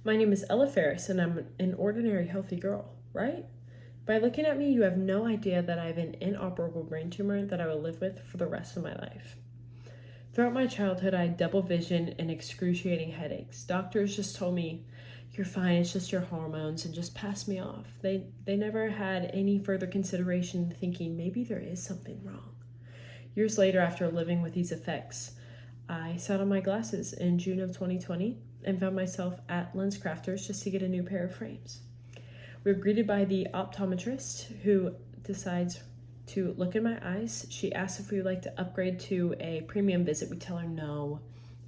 My name is Ella Ferris, and I'm an ordinary healthy girl, right? By looking at me, you have no idea that I have an inoperable brain tumor that I will live with for the rest of my life. Throughout my childhood, I had double vision and excruciating headaches. Doctors just told me, "You're fine, it's just your hormones," and just passed me off. They never had any further consideration, thinking maybe there is something wrong. Years later, after living with these effects, I sat on my glasses in June of 2020 and found myself at LensCrafters just to get a new pair of frames. We were greeted by the optometrist who decides to look in my eyes. She asks if we would like to upgrade to a premium visit. We tell her no.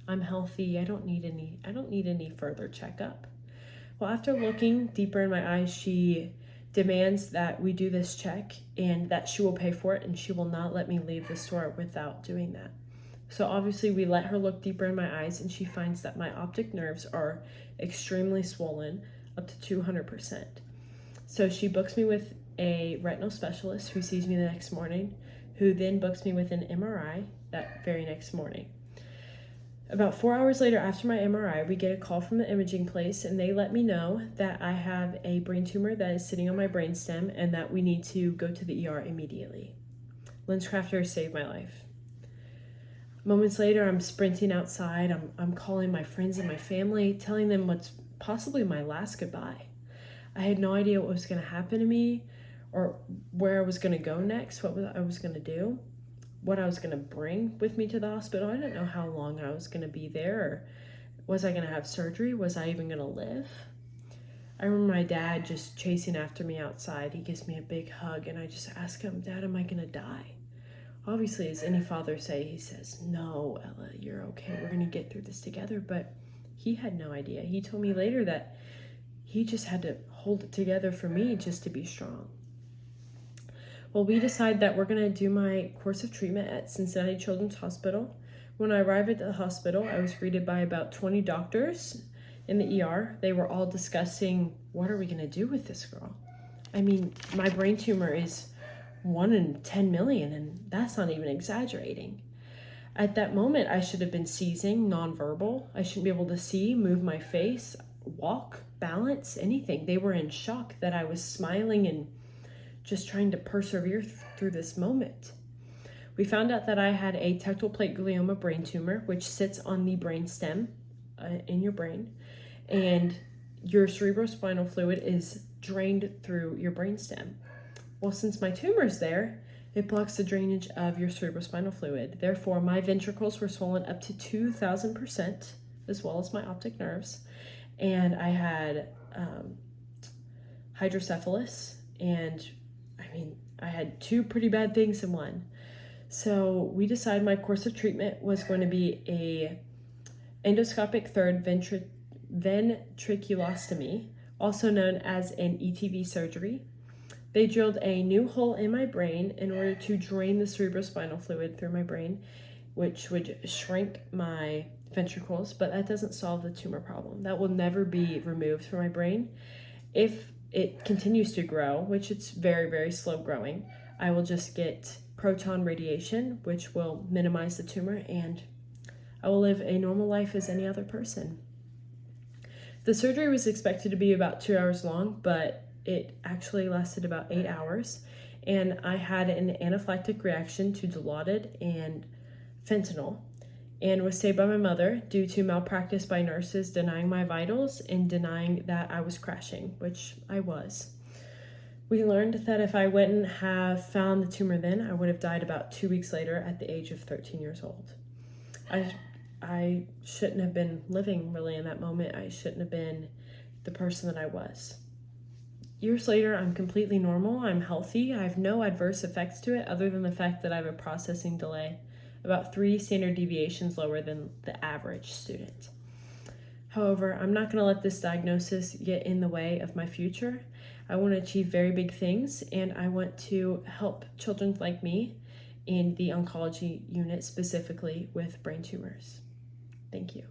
I'm healthy. I don't need any further checkup. Well, after looking deeper in my eyes, she demands that we do this check and that she will pay for it, and she will not let me leave the store without doing that. So obviously we let her look deeper in my eyes, and she finds that my optic nerves are extremely swollen, up to 200%. So she books me with a retinal specialist who sees me the next morning, who then books me with an MRI that very next morning. About 4 hours later, after my MRI, we get a call from the imaging place, and they let me know that I have a brain tumor that is sitting on my brainstem and that we need to go to the ER immediately. LensCrafters saved my life. Moments later, I'm sprinting outside. I'm calling my friends and my family, telling them what's possibly my last goodbye. I had no idea what was going to happen to me or where I was going to go next, what I was going to do, what I was going to bring with me to the hospital. I didn't know how long I was going to be there, or was I going to have surgery? Was I even going to live? I remember my dad just chasing after me outside. He gives me a big hug, and I just ask him, "Dad, am I going to die?" Obviously, as any father say, he says, "No, Ella, you're okay. We're going to get through this together." But he had no idea. He told me later that he just had to hold it together for me just to be strong. Well, we decide that we're going to do my course of treatment at Cincinnati Children's Hospital. When I arrived at the hospital, I was greeted by about 20 doctors in the ER. They were all discussing, what are we going to do with this girl? I mean, my brain tumor is 1 in 10 million, and that's not even exaggerating. At that moment, I should have been seizing, nonverbal. I shouldn't be able to see, move my face, walk, balance, anything. They were in shock that I was smiling and just trying to persevere through this moment. We found out that I had a tectal plate glioma brain tumor, which sits on the brain stem in your brain, and your cerebrospinal fluid is drained through your brain stem. Well, since my tumor's there, it blocks the drainage of your cerebrospinal fluid. Therefore, my ventricles were swollen up to 2,000%, as well as my optic nerves. And I had hydrocephalus, and I had two pretty bad things in one. So we decided my course of treatment was going to be a endoscopic third ventriculostomy, also known as an ETV surgery. They drilled a new hole in my brain in order to drain the cerebrospinal fluid through my brain, which would shrink my ventricles, but that doesn't solve the tumor problem. That will never be removed from my brain. If it continues to grow, which it's very, very slow growing, I will just get proton radiation, which will minimize the tumor, and I will live a normal life as any other person. The surgery was expected to be about 2 hours long, but it actually lasted about 8 hours, and I had an anaphylactic reaction to Dilaudid and fentanyl, and was saved by my mother due to malpractice by nurses denying my vitals and denying that I was crashing, which I was. We learned that if I wouldn't have found the tumor then, I would have died about 2 weeks later at the age of 13 years old. I shouldn't have been living really in that moment. I shouldn't have been the person that I was. Years later, I'm completely normal. I'm healthy. I have no adverse effects to it other than the fact that I have a processing delay, about 3 standard deviations lower than the average student. However, I'm not going to let this diagnosis get in the way of my future. I want to achieve very big things, and I want to help children like me in the oncology unit, specifically with brain tumors. Thank you.